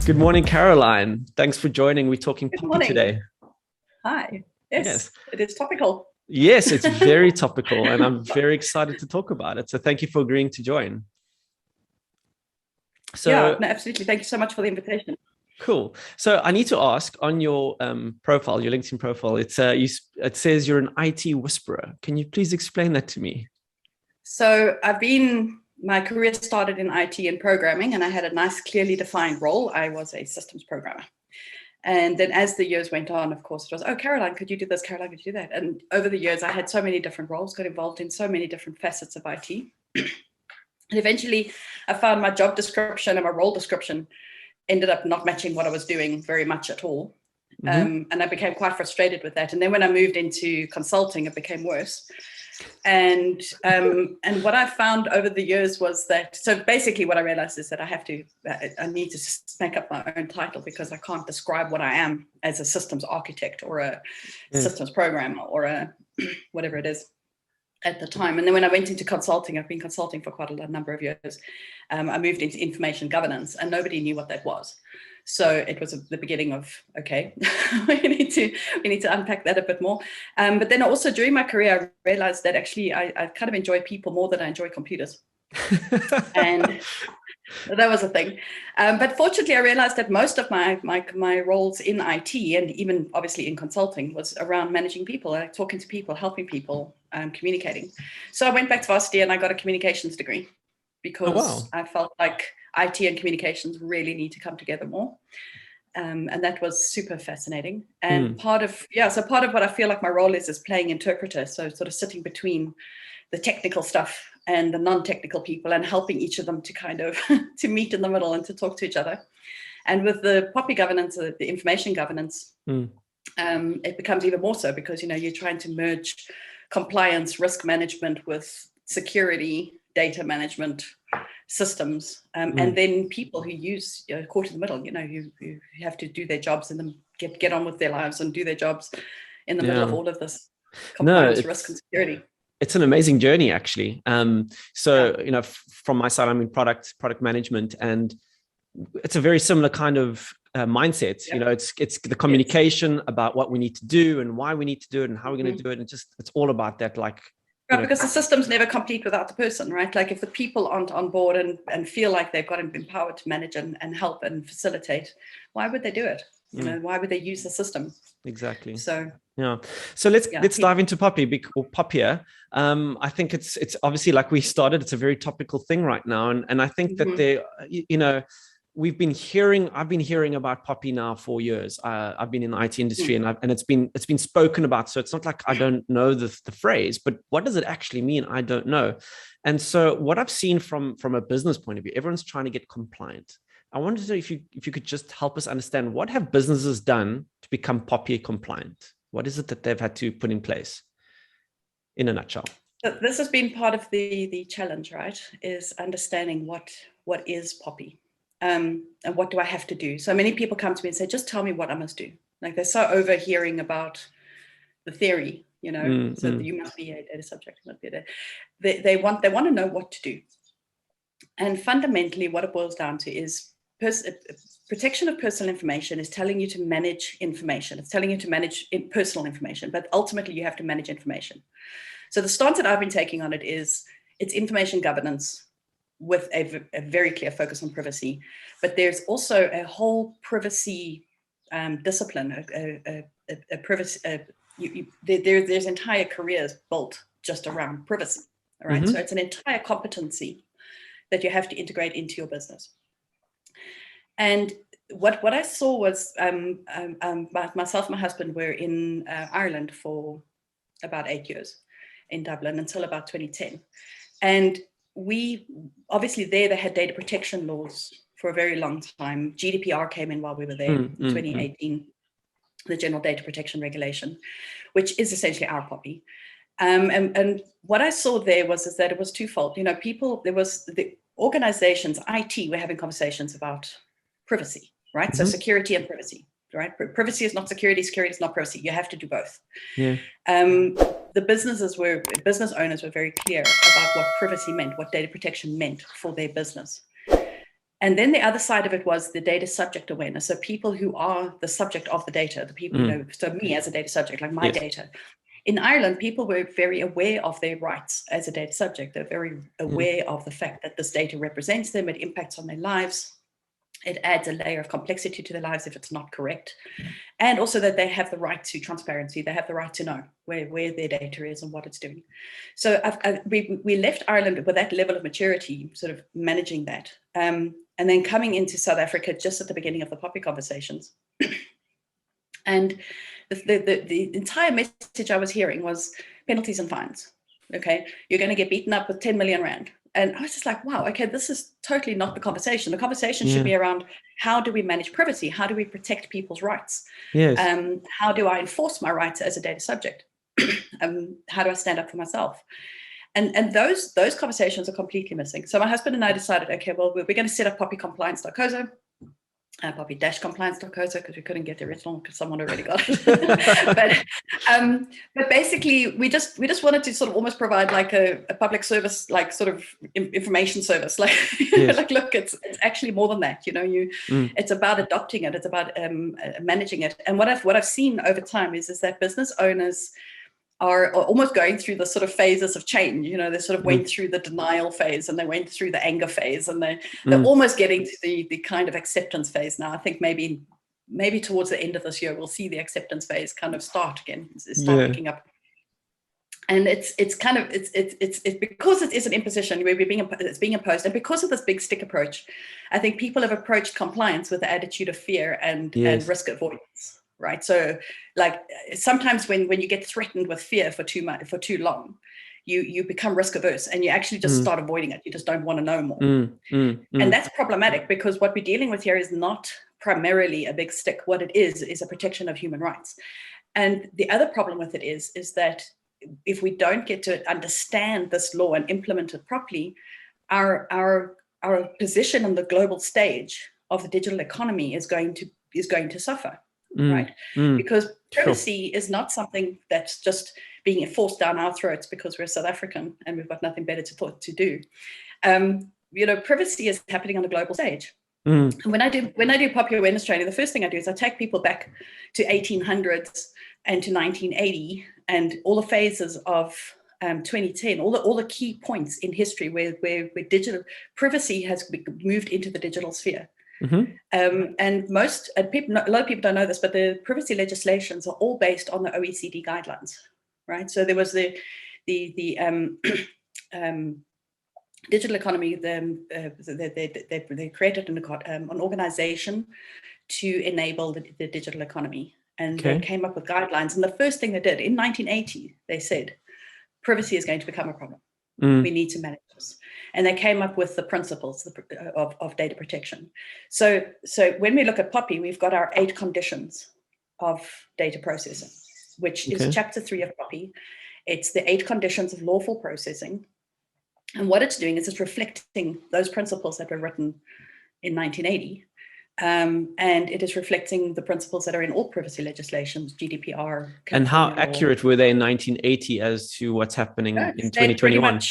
Good morning, Caroline. Thanks for joining. We're talking Good POPI morning. today. Hi. Yes. Yes, it is topical. Yes, it's very topical, and I'm very excited to talk about it. So thank you for agreeing to join. Yeah, no, absolutely. Thank you so much for the invitation. Cool. So I need to ask on your profile, your LinkedIn profile, it says you're an IT whisperer. Can you please explain that to me? So my career started in IT and programming, and I had a nice, clearly defined role. I was a systems programmer. And then as the years went on, of course, it was, oh, Caroline, could you do this? Caroline, could you do that? And over the years, I had so many different roles, got involved in so many different facets of IT. And eventually, I found my job description and my role description ended up not matching what I was doing very much at all. And I became quite frustrated with that. And then when I moved into consulting, it became worse. And what I found over the years was that, so basically what I realized is that I need to make up my own title, because I can't describe what I am as a systems architect or a systems programmer or a whatever it is at the time. And then when I went into consulting, I've been consulting for quite a number of years. I moved into information governance, and nobody knew what that was. So it was the beginning of, okay, we need to unpack that a bit more. But then also during my career, I realized that actually I kind of enjoy people more than I enjoy computers. And that was a thing. But fortunately, I realized that most of my roles in IT, and even obviously in consulting, was around managing people, talking to people, helping people, communicating. So I went back to varsity and I got a communications degree, because I felt like IT and communications really need to come together more. And that was super fascinating. And part of what I feel like my role is playing interpreter. So sort of sitting between the technical stuff and the non-technical people, and helping each of them to kind of to meet in the middle and to talk to each other. And with the POPI governance, the information governance, it becomes even more so, because you're trying to merge compliance, risk management with security, data management systems, and then people who use caught in the middle. You have to do their jobs and then get on with their lives and do their jobs in the middle of all of this compliance, risk, and security. It's an amazing journey, actually. From my side, I'm in product management, and it's a very similar kind of mindset. It's the communication about what we need to do and why we need to do it and how we're going to do it, and it's all about that, like. Right, because the system's never complete without the person, right? Like if the people aren't on board and feel like they've got empowered to manage and help and facilitate, why would they do it? Why would they use the system? Exactly. So So let's dive into POPI or POPIA. I think it's obviously, like we started, it's a very topical thing right now, and I think that I've been hearing about POPI now for years. I've been in the IT industry, and it's been spoken about. So it's not like I don't know the phrase, but what does it actually mean? I don't know. And so what I've seen from a business point of view, everyone's trying to get compliant. I wanted to know if you could just help us understand, what have businesses done to become POPI compliant? What is it that they've had to put in place, in a nutshell? This has been part of the challenge, right? Is understanding what is POPI. And what do I have to do? So many people come to me and say, just tell me what I must do. Like, they're so overhearing about the theory, so you must be a data subject, you must be a data. They want to know what to do. And fundamentally, what it boils down to is protection of personal information is telling you to manage information. It's telling you to manage personal information, but ultimately you have to manage information. So the stance that I've been taking on it's information governance, with a very clear focus on privacy, but there's also a whole privacy discipline. There's entire careers built just around privacy. All right, so it's an entire competency that you have to integrate into your business. And what I saw was myself and my husband were in Ireland for about 8 years, in Dublin, until about 2010, and we obviously they had data protection laws for a very long time. GDPR came in while we were there in 2018, the General Data Protection Regulation, which is essentially our POPI. And what I saw there was that it was twofold. There was the organizations, IT, were having conversations about privacy, right? So security and privacy, right? Privacy is not security, security is not privacy. You have to do both. Yeah. The business owners were very clear about what privacy meant, what data protection meant for their business. And then the other side of it was the data subject awareness. So people who are the subject of the data, the people, so me as a data subject, like my data. In Ireland, people were very aware of their rights as a data subject. They're very aware of the fact that this data represents them, it impacts on their lives. It adds a layer of complexity to their lives if it's not correct. And also that they have the right to transparency. They have the right to know where their data is and what it's doing. So we left Ireland with that level of maturity, sort of managing that. And then coming into South Africa just at the beginning of the POPI conversations. And the entire message I was hearing was penalties and fines. Okay, you're going to get beaten up with 10 million rand. And I was just like, wow, okay, this is totally not the conversation. The conversation should be around how do we manage privacy? How do we protect people's rights? Yes. How do I enforce my rights as a data subject? How do I stand up for myself? And those conversations are completely missing. So my husband and I decided, okay, well, we're going to set up POPI-compliance.co.za. POPI-compliance.co.za because we couldn't get the original because someone already got it. but basically we just wanted to sort of almost provide like a public service, like sort of information service, like like look, it's actually more than that, it's about adopting it, it's about managing it. And what I've seen over time is that business owners are almost going through the sort of phases of change. They sort of went through the denial phase and they went through the anger phase, and they're almost getting to the kind of acceptance phase now. I think maybe towards the end of this year, we'll see the acceptance phase kind of start picking up. And it's because it is an imposition where it's being imposed, and because of this big stick approach, I think people have approached compliance with the attitude of fear and risk avoidance. Right. So like sometimes when you get threatened with fear for too long, you become risk averse and you actually just start avoiding it. You just don't want to know more. And that's problematic because what we're dealing with here is not primarily a big stick. What it is a protection of human rights. And the other problem with it is that if we don't get to understand this law and implement it properly, our position on the global stage of the digital economy is going to suffer. Right? Because privacy is not something that's just being enforced down our throats because we're South African and we've got nothing better to do. Privacy is happening on a global stage. And when I do POPI awareness training, the first thing I do is I take people back to 1800s and to 1980 and all the phases of 2010, all the key points in history where digital privacy has moved into the digital sphere. And a lot of people don't know this, but the privacy legislations are all based on the OECD guidelines, right? So there was the digital economy. They created an organization to enable the digital economy, and they came up with guidelines. And the first thing they did in 1980, they said, privacy is going to become a problem. We need to manage this. And they came up with the principles of data protection. So when we look at POPI, we've got our 8 conditions of data processing, which is chapter 3 of POPI. It's the 8 conditions of lawful processing. And what it's doing is it's reflecting those principles that were written in 1980. And it is reflecting the principles that are in all privacy legislations, GDPR. And how accurate were they in 1980 as to what's happening in 2021?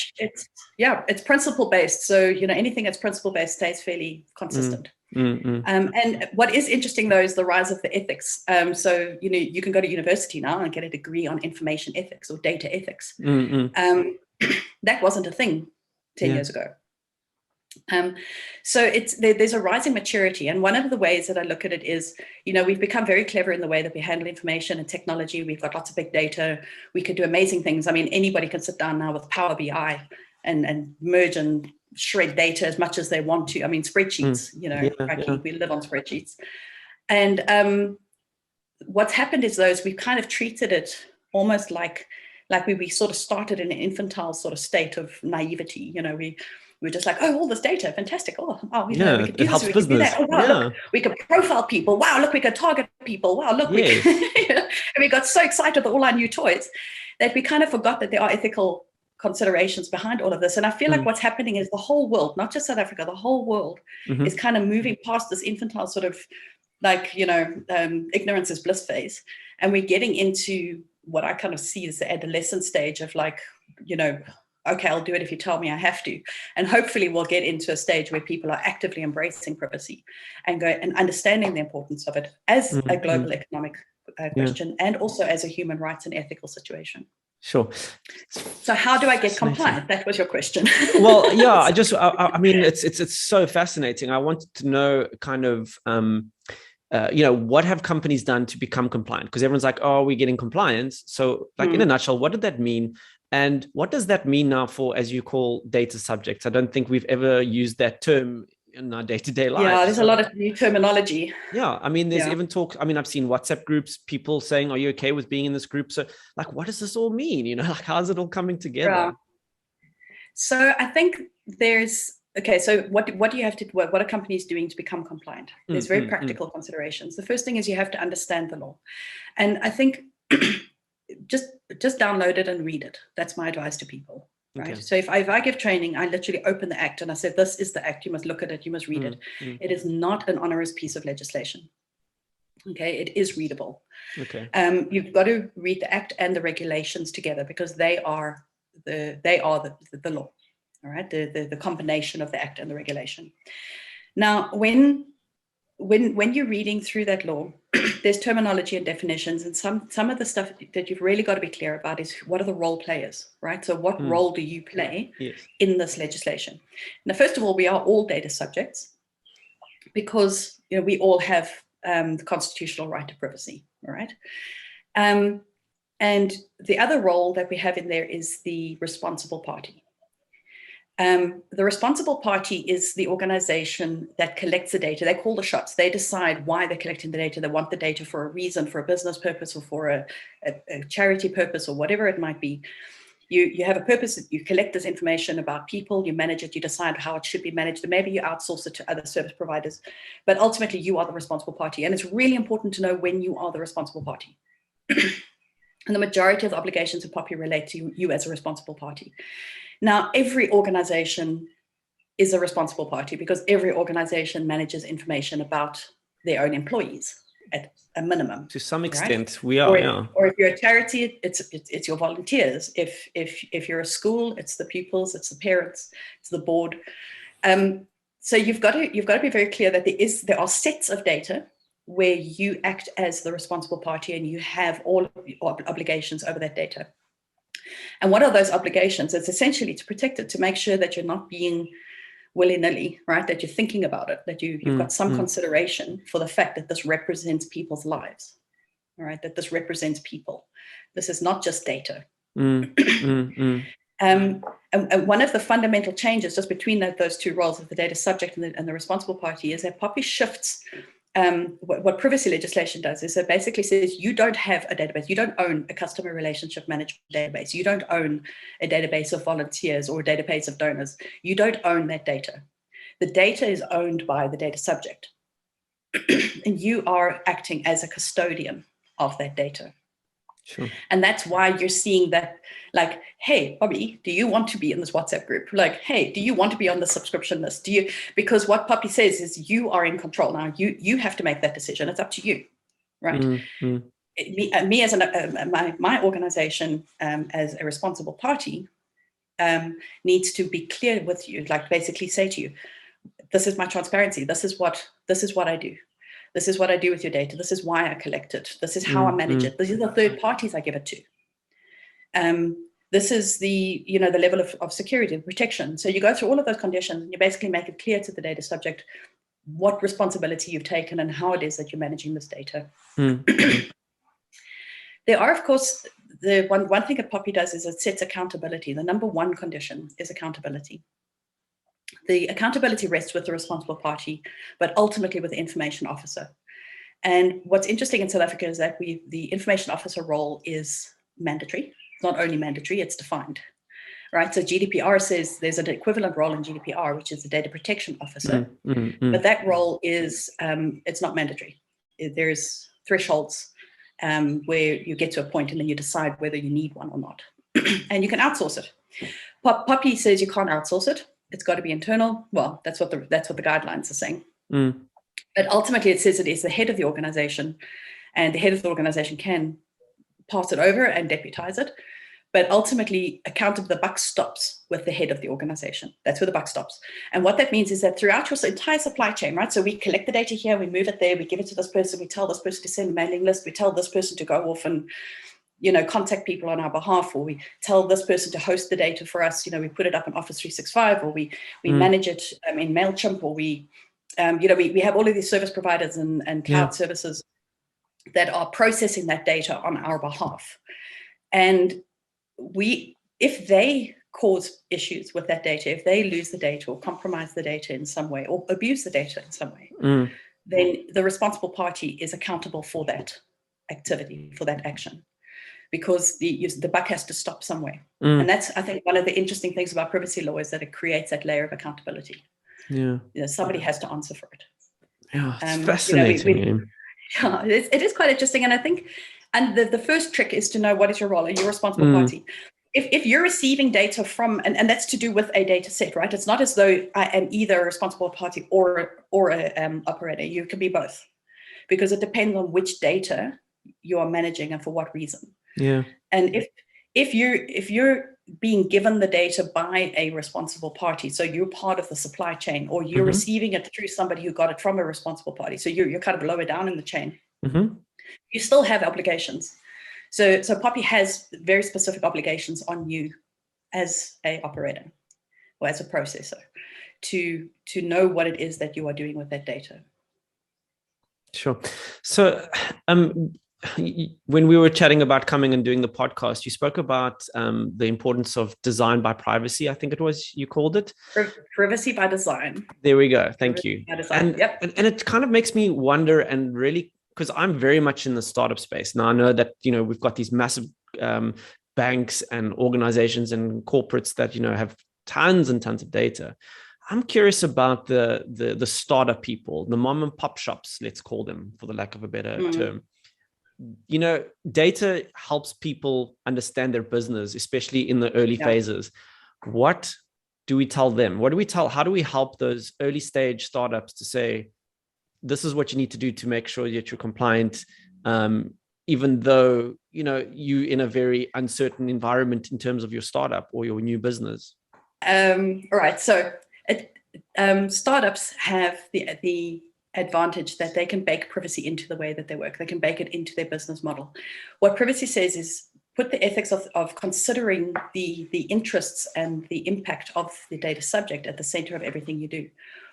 It's principle based. So, anything that's principle based stays fairly consistent. And what is interesting, though, is the rise of the ethics. So, you can go to university now and get a degree on information ethics or data ethics. That wasn't a thing 10 years ago. So there's a rising maturity. And one of the ways that I look at it is, we've become very clever in the way that we handle information and technology. We've got lots of big data. We could do amazing things. I mean, anybody can sit down now with Power BI and merge and shred data as much as they want to. I mean, spreadsheets, we live on spreadsheets. And what's happened is we've kind of treated it almost like we sort of started in an infantile sort of state of naivety. We're just like, oh, all this data, fantastic. We could do this, we could do that. Oh, wow, look, we could profile people. Wow, look, we could target people. Wow, look, and we got so excited with all our new toys that we kind of forgot that there are ethical considerations behind all of this. And I feel like what's happening is the whole world, not just South Africa, the whole world is kind of moving past this infantile sort of ignorance is bliss phase. And we're getting into what I kind of see as the adolescent stage of okay, I'll do it if you tell me I have to. And hopefully we'll get into a stage where people are actively embracing privacy and understanding the importance of it as a global economic question, and also as a human rights and ethical situation. Sure. So how do I get compliant? That was your question. Well, yeah, I mean, it's so fascinating. I wanted to know kind of, what have companies done to become compliant? Because everyone's like, oh, we're getting compliance. So like in a nutshell, what did that mean? And what does that mean now for, as you call, data subjects? I don't think we've ever used that term in our day-to-day life. Yeah, there's a lot of new terminology. Yeah, I mean, there's even talk. I mean, I've seen WhatsApp groups, people saying, "Are you okay with being in this group?" So, like, what does this all mean? You know, like, how's it all coming together? Yeah. So, I think so what do you have to? What are companies doing to become compliant? There's very practical considerations. The first thing is you have to understand the law, and I think just download it and read it. That's my advice to people. Right. Okay. So if I give training, I literally open the act and I said, this is the act. You must look at it. You must read it. It is not an onerous piece of legislation. Okay. It is readable. Okay. You've got to read the act and the regulations together because they are the law. All right. The combination of the act and the regulation. Now, when you're reading through that law, there's terminology and definitions, and some of the stuff that you've really got to be clear about is what are the role players, right? So what role do you play in this legislation? Now, first of all, we are all data subjects because we all have the constitutional right to privacy, all right? And the other role that we have in there is the responsible party. The responsible party is the organization that collects the data. They call the shots. They decide why they're collecting the data. They want the data for a reason, for a business purpose, or for a charity purpose, or whatever it might be. You have a purpose. You collect this information about people. You manage it. You decide how it should be managed. And maybe you outsource it to other service providers. But ultimately, you are the responsible party. And it's really important to know when you are the responsible party. And the majority of the obligations of POPI relate to you as a responsible party. Now, every organization is a responsible party because every organization manages information about their own employees at a minimum. To some extent, we are. Or if you're a charity, it's your volunteers. If you're a school, it's the pupils, it's the parents, it's the board. So you've got to be very clear that there are sets of data where you act as the responsible party and you have all obligations over that data. And what are those obligations? It's essentially to protect it, to make sure that you're not being willy-nilly, right? That you're thinking about it, that you've got some consideration for the fact that this represents people's lives, all right? That this represents people. This is not just data. And one of the fundamental changes just between those two roles of the data subject and the responsible party is that POPI shifts. What privacy legislation does is it basically says you don't have a database. You don't own a customer relationship management database. You don't own a database of volunteers or a database of donors. You don't own that data. The data is owned by the data subject. And you are acting as a custodian of that data. Sure. And that's why you're seeing that, like, hey, Bobby, do you want to be in this WhatsApp group? Like, hey, do you want to be on the subscription list? Because what POPI says is you are in control now. You have to make that decision. It's up to you, right? Me as my organization as a responsible party needs to be clear with you, like basically say to you, this is my transparency. This is what I do. This is what I do with your data. This is why I collect it. This is how I manage it. These are the third parties I give it to. This is the level of security and protection. So you go through all of those conditions and you basically make it clear to the data subject what responsibility you've taken and how it is that you're managing this data. There are, of course, the one thing that POPI does is it sets accountability. The number one condition is accountability. The accountability rests with the responsible party, but ultimately with the information officer. And what's interesting in South Africa is that the information officer role is mandatory. It's not only mandatory, it's defined, right? So GDPR says there's an equivalent role in GDPR, which is the data protection officer. But that role is, it's not mandatory. There's thresholds where you get to a point and then you decide whether you need one or not. And you can outsource it. POPI says you can't outsource it. It's got to be internal. Well, that's what the guidelines are saying. But ultimately, it says it is the head of the organization, and the head of the organization can pass it over and deputize it. But ultimately, the buck stops with the head of the organization. That's where the buck stops. And what that means is that throughout your entire supply chain, right? So we collect the data here, we move it there, we give it to this person, we tell this person to send a mailing list, we tell this person to go off and, contact people on our behalf, or we tell this person to host the data for us. We put it up in Office 365, or we manage it in MailChimp, or we have all of these service providers and cloud services that are processing that data on our behalf. And if they cause issues with that data, if they lose the data or compromise the data in some way or abuse the data in some way, then the responsible party is accountable for that activity, for that action, because the buck has to stop somewhere. And that's, I think, one of the interesting things about privacy law is that it creates that layer of accountability. Somebody has to answer for it. It's fascinating. It is quite interesting. And I think, the first trick is to know, what is your role? Are you a responsible party? If you're receiving data from, and that's to do with a data set, right? It's not as though I am either a responsible party or an operator. You can be both, because it depends on which data you are managing and for what reason. And if you're being given the data by a responsible party, so you're part of the supply chain, or you're receiving it through somebody who got it from a responsible party, so you're kind of lower down in the chain, you still have obligations. So POPI has very specific obligations on you as a operator or as a processor to know what it is that you are doing with that data. Sure. So when we were chatting about coming and doing the podcast, you spoke about the importance of design by privacy. I think it was, you called it privacy by design. There we go. Thank you. And it kind of makes me wonder, and really, because I'm very much in the startup space now. I know that we've got these massive banks and organizations and corporates that have tons and tons of data. I'm curious about the startup people, the mom and pop shops, let's call them, for the lack of a better term. Data helps people understand their business, especially in the early phases. What do we tell them? How do we help those early stage startups to say, this is what you need to do to make sure that you're compliant, even though, you're in a very uncertain environment in terms of your startup or your new business? All right. So startups have the advantage that they can bake privacy into the way that they work. They can bake it into their business model. What privacy says is put the ethics of considering the interests and the impact of the data subject at the center of everything you do.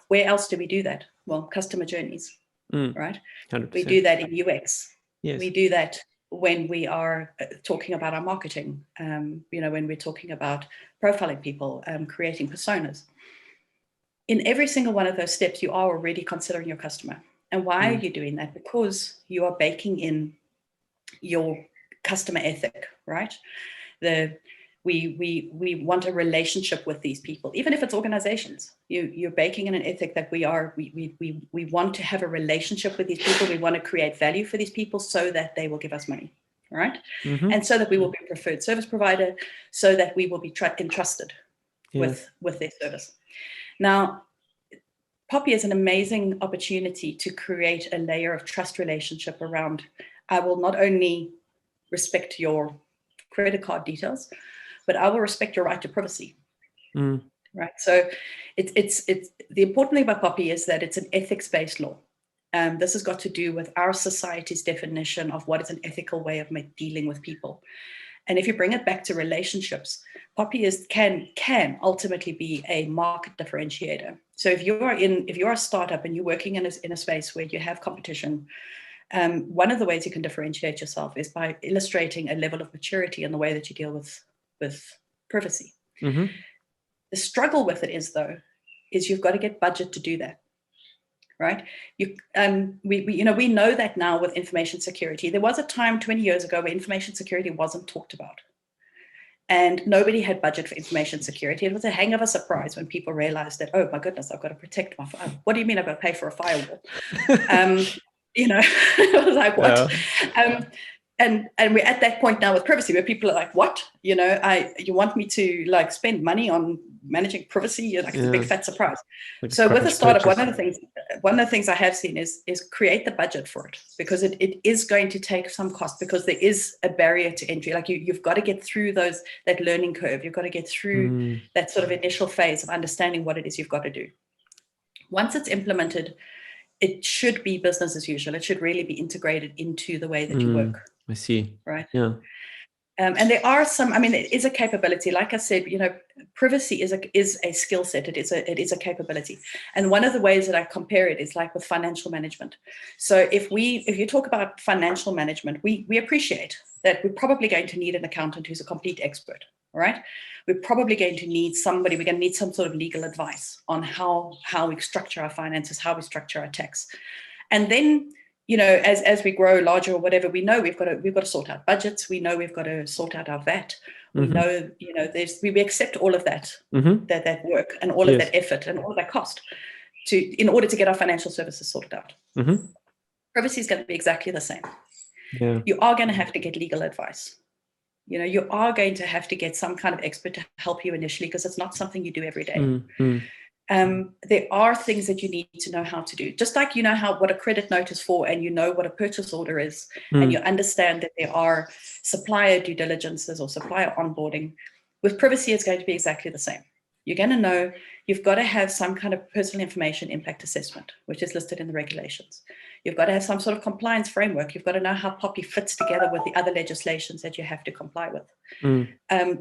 Where else do we do that? Well, customer journeys, right? 100%. We do that in UX. Yes. We do that when we are talking about our marketing, when we're talking about profiling people, creating personas. In every single one of those steps, you are already considering your customer. And why are you doing that? Because you are baking in your customer ethic, right? We want a relationship with these people, even if it's organizations. You're baking in an ethic that we want to have a relationship with these people. We want to create value for these people so that they will give us money, right? And so that we will be a preferred service provider, so that we will be entrusted with their service. Now, POPI is an amazing opportunity to create a layer of trust relationship around, I will not only respect your credit card details, but I will respect your right to privacy. Right. So it's the important thing about POPI is that it's an ethics-based law. This has got to do with our society's definition of what is an ethical way of dealing with people. And if you bring it back to relationships, POPI can ultimately be a market differentiator. So if you're a startup and you're working in a space where you have competition, one of the ways you can differentiate yourself is by illustrating a level of maturity in the way that you deal with privacy. The struggle with it is you've got to get budget to do that. Right? We know that now with information security. There was a time 20 years ago where information security wasn't talked about. And nobody had budget for information security. It was a hang of a surprise when people realized that, oh my goodness, I've got to protect my file. What do you mean I've got to pay for a firewall? It was like, what? Yeah. And we're at that point now with privacy where people are like, what? You want me to spend money on managing privacy? You're like, it's a big fat surprise. So with a startup, one of the things, one of the things I have seen is create the budget for it, because it is going to take some cost, because there is a barrier to entry. Like you've got to get through that learning curve. You've got to get through that sort of initial phase of understanding what it is you've got to do. Once it's implemented, it should be business as usual. It should really be integrated into the way that you work. I see. Right. Yeah. And there are some, I mean, it is a capability. Like I said, privacy is a skill set. It is a capability. And one of the ways that I compare it is like with financial management. So if you talk about financial management, we appreciate that we're probably going to need an accountant who's a complete expert, all right? We're probably going to need somebody, we're going to need some sort of legal advice on how we structure our finances, how we structure our tax. And then, as we grow larger or whatever, we know we've got to sort out budgets. We know we've got to sort out our VAT. We know, we accept all of that, that work and all of that effort and all of that cost in order to get our financial services sorted out. Privacy is going to be exactly the same. Yeah. You are going to have to get legal advice. You are going to have to get some kind of expert to help you initially, because it's not something you do every day. There are things that you need to know how to do, just like what a credit note is for, and what a purchase order is, and you understand that there are supplier due diligences or supplier onboarding. With privacy, it's going to be exactly the same. You're going to know you've got to have some kind of personal information impact assessment, which is listed in the regulations. You've got to have some sort of compliance framework. You've got to know how POPI fits together with the other legislations that you have to comply with.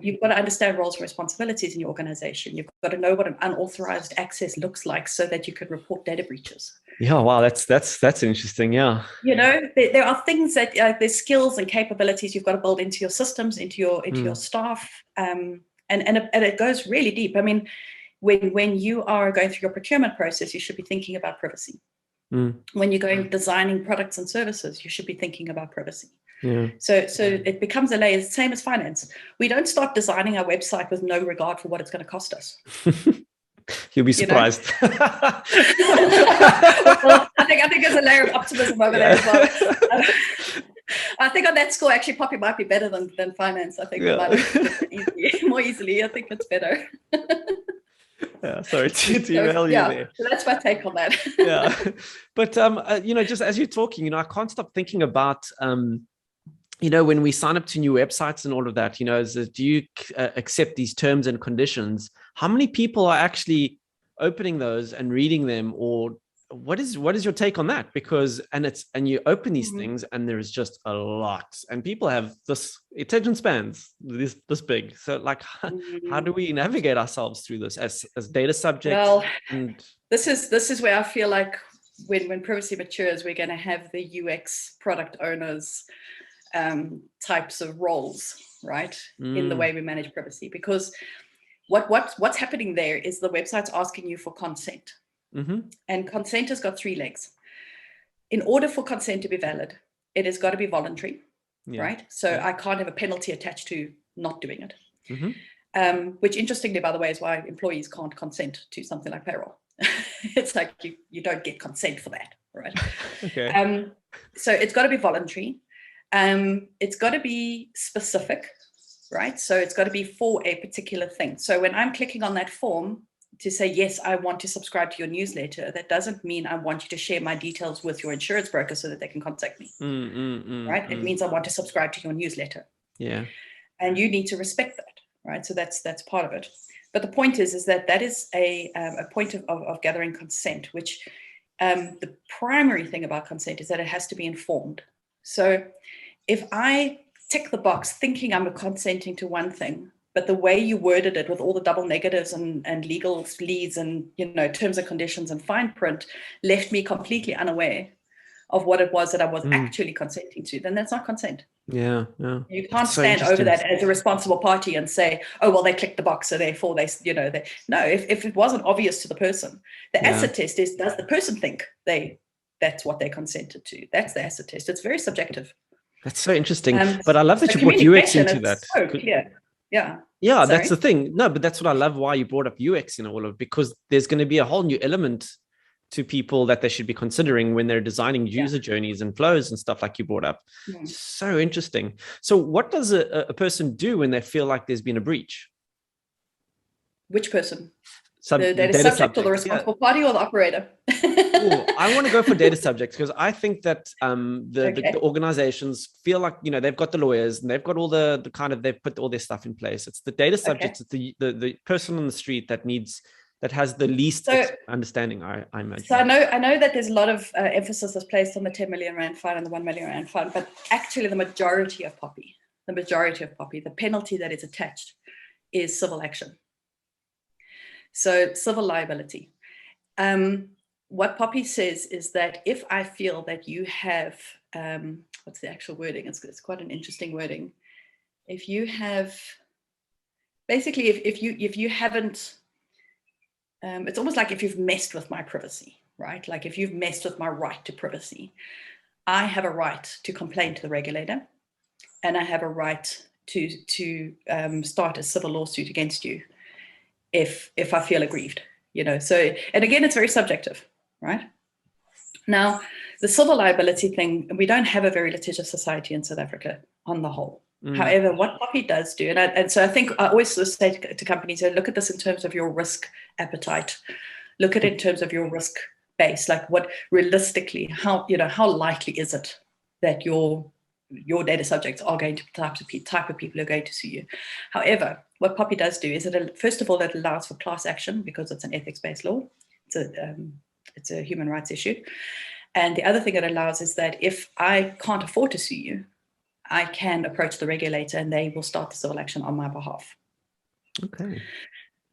You've got to understand roles and responsibilities in your organization. You've got to know what an unauthorized access looks like so that you can report data breaches. Yeah, wow, that's interesting. Yeah, there are things that there's skills and capabilities you've got to build into your systems, into your staff. And it goes really deep. I mean, when you are going through your procurement process, you should be thinking about privacy. When you're going designing products and services, you should be thinking about privacy. Yeah. So it becomes a layer, same as finance. We don't start designing our website with no regard for what it's going to cost us. You'll be surprised. Well, I think there's a layer of optimism over there as well. I think on that score, actually, POPI might be better than finance. I think it might more easily. I think it's better. Yeah, sorry to derail you there. So that's my take on that. Yeah, but just as you're talking, I can't stop thinking about when we sign up to new websites and all of that. Do you accept these terms and conditions? How many people are actually opening those and reading them, or what is your take on that? Because and you open these things and there is just a lot, and people have this attention spans this big. So like, how do we navigate ourselves through this as data subjects? Well, this is where I feel like when privacy matures, we're going to have the UX product owners types of roles, right, in the way we manage privacy. Because what's happening there is the website's asking you for consent. And consent has got 3 legs. In order for consent to be valid, it has got to be voluntary, right? So I can't have a penalty attached to not doing it. Which, interestingly, by the way, is why employees can't consent to something like payroll. It's like you don't get consent for that, right? Okay. So it's got to be voluntary. It's got to be specific, right? So it's got to be for a particular thing. So when I'm clicking on that form to say, yes, I want to subscribe to your newsletter, that doesn't mean I want you to share my details with your insurance broker so that they can contact me, right? It means I want to subscribe to your newsletter. Yeah. And you need to respect that, right? So that's part of it. But the point is that is a point of gathering consent, which the primary thing about consent is that it has to be informed. So if I tick the box thinking I'm consenting to one thing, but the way you worded it with all the double negatives and legal leads and terms and conditions and fine print left me completely unaware of what it was that I was actually consenting to, then that's not consent. Yeah. You can't stand over that as a responsible party and say, oh, well, they clicked the box, so therefore they no, if it wasn't obvious to the person, the acid test is, does the person think that's what they consented to? That's the acid test. It's very subjective. That's so interesting. But I love that you brought UX into that. So clear. Yeah. Yeah, that's the thing. No, but that's what I love, why you brought up UX in all of, because there's going to be a whole new element to people that they should be considering when they're designing user journeys and flows and stuff like you brought up. So interesting. So what does a person do when they feel like there's been a breach? Which person? The data subject or the responsible party or the operator? Ooh, I want to go for data subjects because I think that the organizations feel like, you know, they've got the lawyers and they've got all the kind of, they've put all their stuff in place. It's the data subjects, it's the person on the street that has the least understanding, I imagine. So I know that there's a lot of emphasis that's placed on the 10 million rand fine and the 1 million rand fine, but actually the majority of POPI, the penalty that is attached is civil action. So civil liability. What POPI says is that if I feel that you have, what's the actual wording? It's quite an interesting wording. If you have, basically, if you haven't, it's almost like if you've messed with my privacy, right? Like if you've messed with my right to privacy, I have a right to complain to the regulator, and I have a right to start a civil lawsuit against you if I feel aggrieved, you know. So, and again, it's very subjective, right? Now, the civil liability thing, we don't have a very litigious society in South Africa on the whole. However, what POPI does do, and so I think I always say to companies, look at this in terms of your risk appetite, look at it in terms of your risk base, like what realistically, how likely is it that your data subjects are going to be type of people who are going to sue you. However, what POPI does do is first of all, it allows for class action because it's an ethics-based law. It's a human rights issue. And the other thing it allows is that if I can't afford to sue you, I can approach the regulator and they will start the civil action on my behalf. Okay.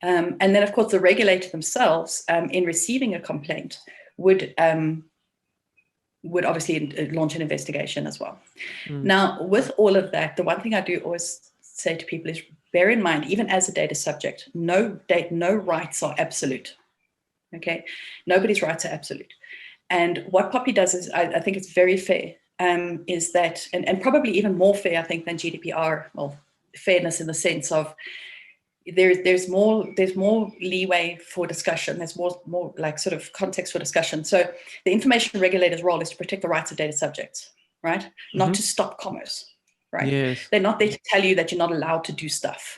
And then, of course, the regulator themselves, in receiving a complaint, would obviously launch an investigation as well. Now, with all of that, the one thing I do always say to people is bear in mind, even as a data subject, no rights are absolute. Okay, nobody's rights are absolute. And what POPI does is, I think it's very fair, is that, and probably even more fair, I think, than GDPR, well, fairness in the sense of there's more leeway for discussion. There's more like sort of context for discussion. So the information regulator's role is to protect the rights of data subjects, right? Not to stop commerce, right? Yes. They're not there to tell you that you're not allowed to do stuff.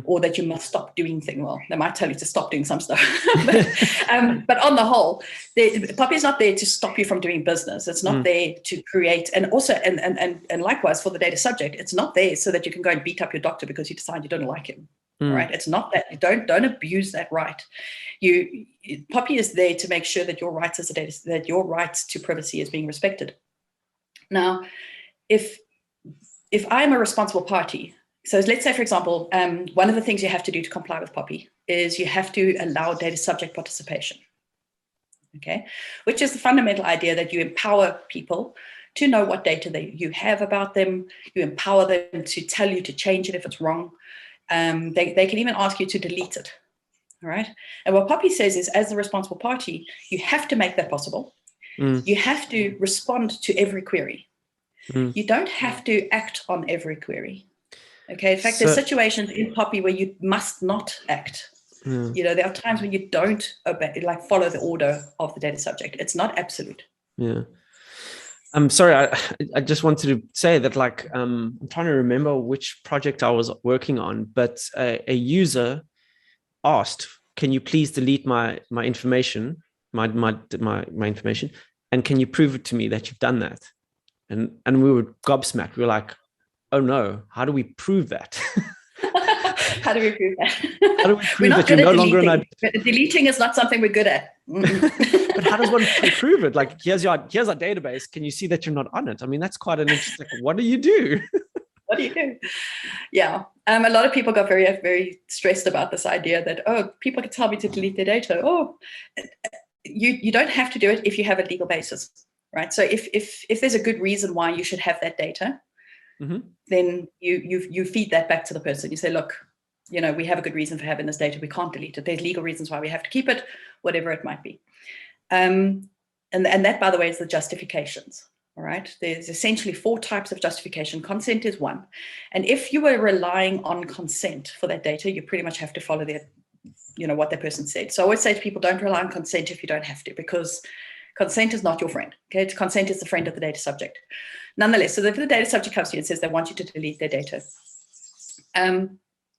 Or that you must stop doing things. Well, they might tell you to stop doing some stuff, but on the whole, POPI is not there to stop you from doing business. It's not there to create, and also, and likewise for the data subject, it's not there so that you can go and beat up your doctor because you decide you don't like him. Right? It's not that. Don't abuse that right. POPI is there to make sure that your rights as a data, that your rights to privacy is being respected. Now, if I'm a responsible party. So let's say, for example, one of the things you have to do to comply with POPI is you have to allow data subject participation, okay? Which is the fundamental idea that you empower people to know what data you have about them. You empower them to tell you to change it if it's wrong. They can even ask you to delete it, all right? And what POPI says is, as the responsible party, you have to make that possible. You have to respond to every query. You don't have to act on every query. Okay. In fact, there's situations in POPI where you must not act. You know, there are times when you don't obey, like follow the order of the data subject. It's not absolute. Yeah. I'm sorry. I just wanted to say that, like, I'm trying to remember which project I was working on, but a user asked, "Can you please delete my information, my information, and can you prove it to me that you've done that?" And we were gobsmacked. We were like, "Oh no, how do we prove that?" How do we prove that? How do we prove that you're no longer deleting is not something we're good at. But how does one prove it? Like, here's our database. Can you see that you're not on it? I mean, that's quite an interesting. What do you do? What do you do? Yeah. A lot of people got very, very stressed about this idea that, oh, people can tell me to delete their data. Oh, you don't have to do it if you have a legal basis, right? So if there's a good reason why you should have that data, then you feed that back to the person. You say, look, you know, we have a good reason for having this data. We can't delete it. There's legal reasons why we have to keep it, whatever it might be. And that, by the way, is the justifications. All right. There's essentially 4 types of justification. Consent is one. And if you were relying on consent for that data, you pretty much have to follow what that person said. So I always say to people, don't rely on consent if you don't have to, because consent is not your friend. Okay. Consent is the friend of the data subject. Nonetheless, so if the data subject comes to you and says they want you to delete their data,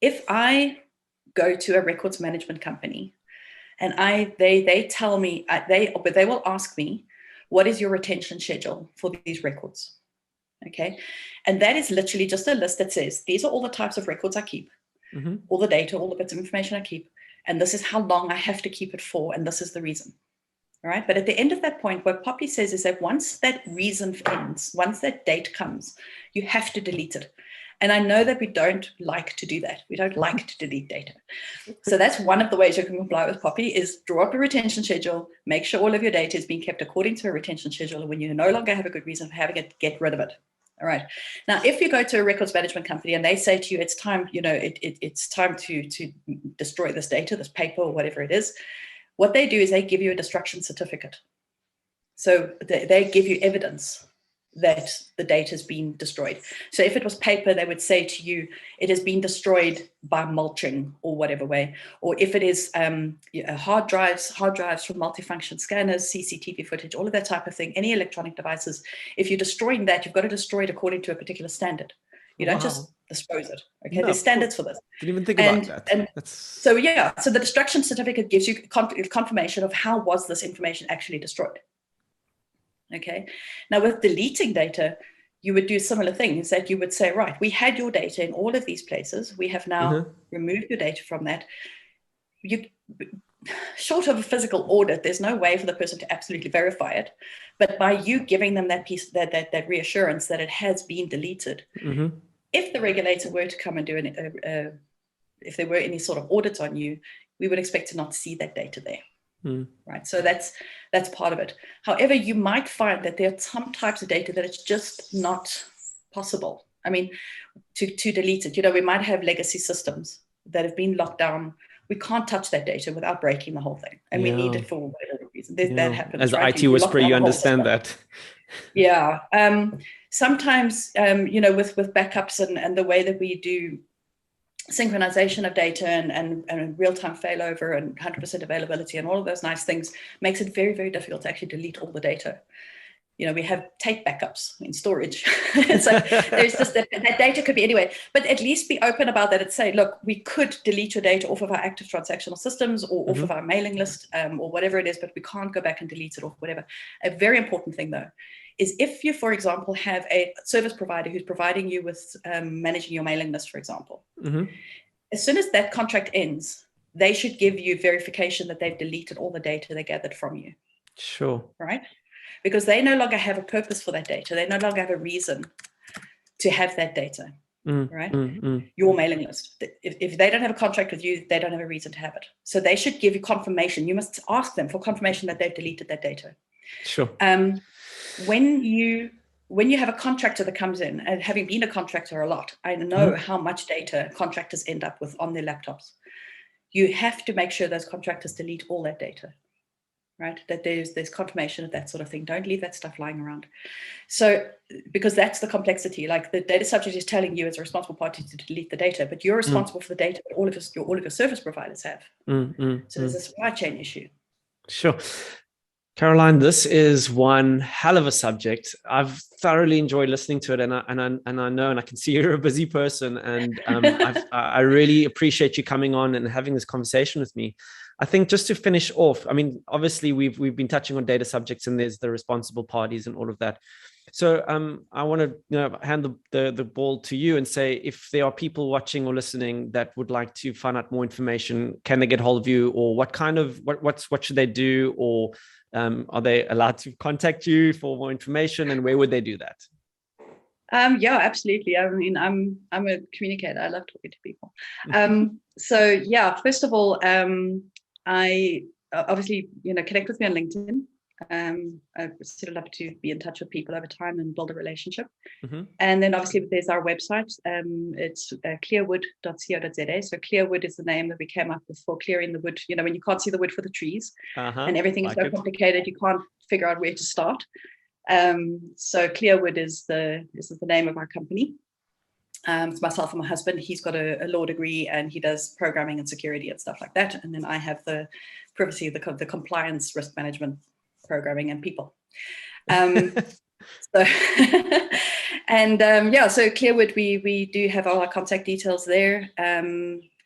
if I go to a records management company And they tell me, but they will ask me, what is your retention schedule for these records? Okay. And that is literally just a list that says, these are all the types of records I keep, all the data, all the bits of information I keep, and this is how long I have to keep it for, and this is the reason. All right. But at the end of that point, what POPI says is that once that reason ends, once that date comes, you have to delete it. And I know that we don't like to do that. We don't like to delete data. So that's one of the ways you can comply with POPI is draw up a retention schedule, make sure all of your data is being kept according to a retention schedule. And when you no longer have a good reason for having it, get rid of it. All right. Now, if you go to a records management company and they say to you, it's time, it's time to destroy this data, this paper or whatever it is, what they do is they give you a destruction certificate. So they give you evidence that the data has been destroyed. So if it was paper, they would say to you, it has been destroyed by mulching or whatever way. Or if it is hard drives from multifunction scanners, CCTV footage, all of that type of thing, any electronic devices, if you're destroying that, you've got to destroy it according to a particular standard. You don't just dispose it. Okay, no, there's standards for this. Didn't even think about that. So yeah, so the destruction certificate gives you confirmation of how was this information actually destroyed. Okay, now with deleting data, you would do similar things that you would say, right, we had your data in all of these places. We have now removed your data from that. Short of a physical audit, there's no way for the person to absolutely verify it. But by you giving them that piece, that reassurance that it has been deleted, if the regulator were to come and do if there were any sort of audits on you, we would expect to not see that data there. Right. So that's part of it. However, you might find that there are some types of data that it's just not possible. I mean, to delete it, we might have legacy systems that have been locked down. We can't touch that data without breaking the whole thing. And we need it for whatever reason. That happens. As an IT whisperer, you understand that. Yeah. Sometimes, with backups and the way that we do synchronization of data and real-time failover and 100% availability and all of those nice things makes it very, very difficult to actually delete all the data. We have tape backups in storage. It's like there's just that data could be anyway, but at least be open about that and say, look, we could delete your data off of our active transactional systems or off of our mailing list or whatever it is, but we can't go back and delete it or whatever. A very important thing though, is if you, for example, have a service provider who's providing you with managing your mailing list, for example, as soon as that contract ends, they should give you verification that they've deleted all the data they gathered from you. Sure. Right? Because they no longer have a purpose for that data. They no longer have a reason to have that data, right? Your mailing list. If they don't have a contract with you, they don't have a reason to have it. So they should give you confirmation. You must ask them for confirmation that they've deleted that data. Sure. When you have a contractor that comes in, and having been a contractor a lot, I know how much data contractors end up with on their laptops. You have to make sure those contractors delete all that data, right? That there's confirmation of that sort of thing. Don't leave that stuff lying around. So, because that's the complexity. Like the data subject is telling you as a responsible party to delete the data, but you're responsible for the data that all of your service providers have. So there's a supply chain issue. Sure. Caroline, this is one hell of a subject. I've thoroughly enjoyed listening to it, and I know, and I can see you're a busy person, and I really appreciate you coming on and having this conversation with me. I think just to finish off, I mean, obviously we've been touching on data subjects, and there's the responsible parties and all of that. So I want to hand the ball to you and say, if there are people watching or listening that would like to find out more information, can they get hold of you, or what should they do, or are they allowed to contact you for more information, and where would they do that? Yeah, absolutely. I mean, I'm a communicator. I love talking to people. So yeah, first of all, I obviously, connect with me on LinkedIn. I've sort of love to be in touch with people over time and build a relationship. And then obviously there's our website. It's clearwood.co.za. So Clearwood is the name that we came up with for clearing the wood. When you can't see the wood for the trees and everything is so complicated, you can't figure out where to start. So Clearwood is the name of our company. It's myself and my husband. He's got a law degree and he does programming and security and stuff like that. And then I have the privacy, the compliance, risk management, programming, and people. So Clearwood, we do have all our contact details there.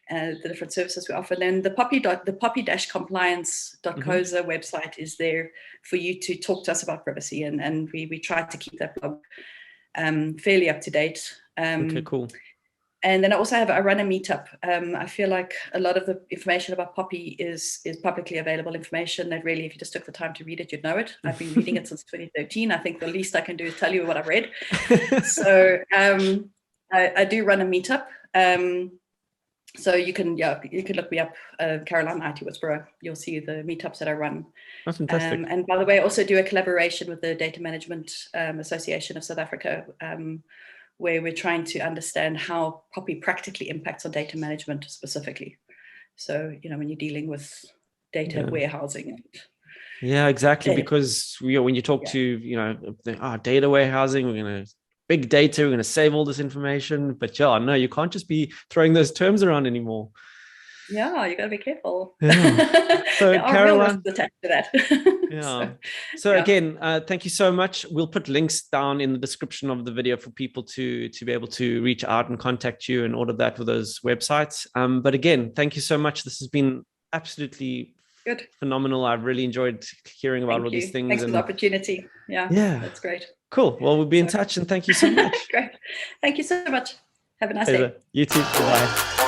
the different services we offer. Then the POPI-compliance.coza website is there for you to talk to us about privacy, and we try to keep that blog fairly up to date. Okay, cool. And then I also I run a meetup. I feel like a lot of the information about POPI is publicly available information that really, if you just took the time to read it, you'd know it. I've been reading it since 2013. I think the least I can do is tell you what I've read. So I do run a meetup. So you can look me up, Caroline IT Whisperer. You'll see the meetups that I run. That's fantastic. And by the way, I also do a collaboration with the Data Management Association of South Africa, where we're trying to understand how POPI practically impacts on data management specifically. So, when you're dealing with data warehousing. Yeah, exactly. Because when you talk to, data warehousing, we're going to big data, we're going to save all this information. But no, you can't just be throwing those terms around anymore. Yeah, you got to be careful. Yeah. So Caroline, attached to that. So again, thank you so much. We'll put links down in the description of the video for people to be able to reach out and contact you and all of that with those websites. But again, thank you so much. This has been absolutely good, phenomenal. I've really enjoyed hearing about all these things. Thanks for the opportunity. Yeah, that's great. Cool. Well, we'll be in touch, and thank you so much. Great. Thank you so much. Have a nice day. You too. Bye.